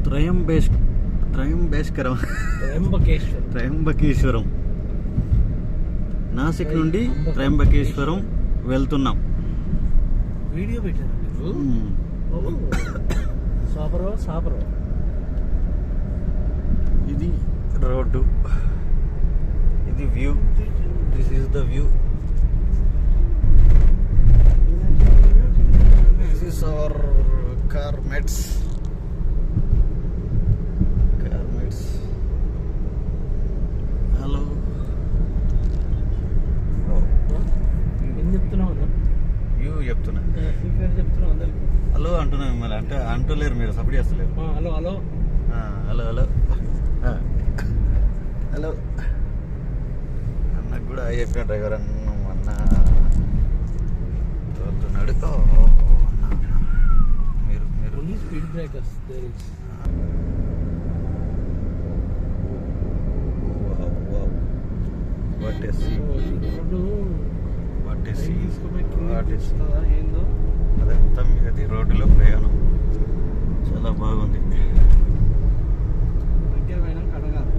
త్రయంబకేశ్వరం నాసిక్ నుండి త్రయంబకేశ్వరం వెళ్తున్నాం. వీడియో పెట్టాను. ఇది రోడ్డు, ఇది view. This is the view. This is our carpets. Hello ఏం చెప్తున్నావు? వ్యూ చెప్తున్నా. చెప్తున్నావు అందరికి. హలో అంటున్నా మిమ్మల్ని. అంటే అంటలేరు, మీరు సపోర్ట్ చేస్తలేరు. Hello hello hello hello hello అన్నకు కూడా చెప్పిన డ్రైవర్ అన్న తోలుతున్నాడు. మీరు స్పీడ్ బ్రేకర్స్. ఏందో అదంతా అది రోడ్డులో ప్రయాణం చాలా బాగుంది. దగ్గర పోయినా కడగాలి.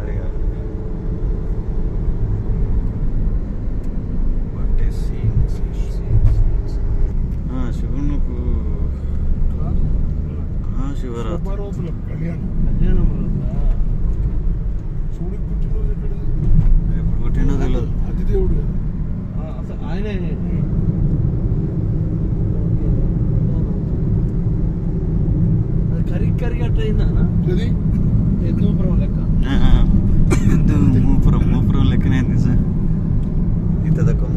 అడిగారు శివునికి శివరాత్రి కళ్యాణం శివుడికి పుట్టినరోజు ఎక్కడ? ఎప్పుడు పుట్టినో తెలియదు. అది దేవుడు అసలు ఆయనే. అది కర్రీ అట్లా అయిందా? అది ఎద్దుపురం లెక్క. మూపురం లెక్కనే సార్. ఇంత తక్కువ